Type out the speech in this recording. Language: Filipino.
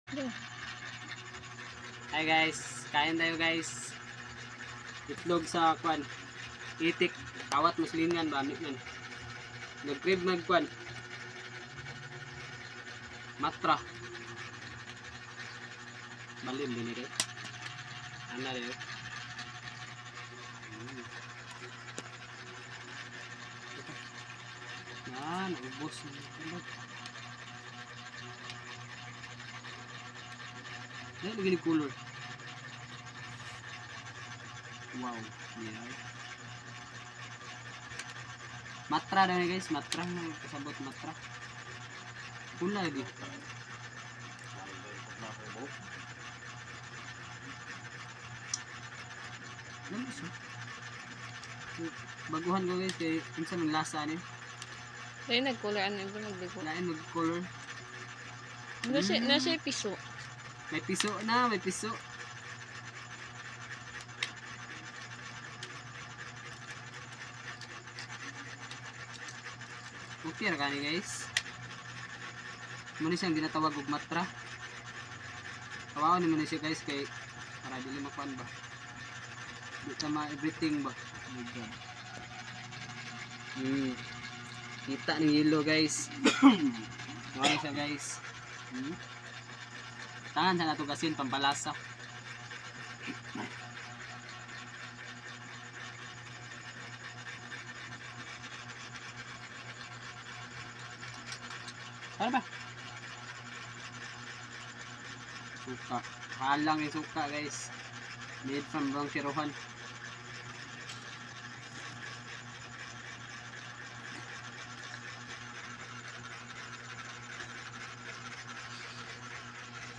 Yeah. Hi guys, kain tayo guys. Itlog sa kwan. Itik, kawat muslingan ba amit man. Nag-crib nagkwan. Matra. Balim din ito. Ano rin? Yan, ubos na itlog. Yan, lagi ni color. Wow, yeah. Matra daw guys, matra na kasabot matra. Pula di. Ano siya? Baguhan ko guys kay unsa man lasa ni. Dahil nag-color ano ito nagbigo. Lain mag-color. Nasa piso. May piso na, may piso. Okay ra kani guys. Muna siyang ginatawag og matra. Kawawan ni muna siya guys kay para dili makuan ba. Di tama everything ba. Oh my God. Kita ng yellow guys. Wala siya guys. Tangan sa nato gasin pampalasa. Ano ba? Suka. Halang yung suka guys. Made from Bangkirohan.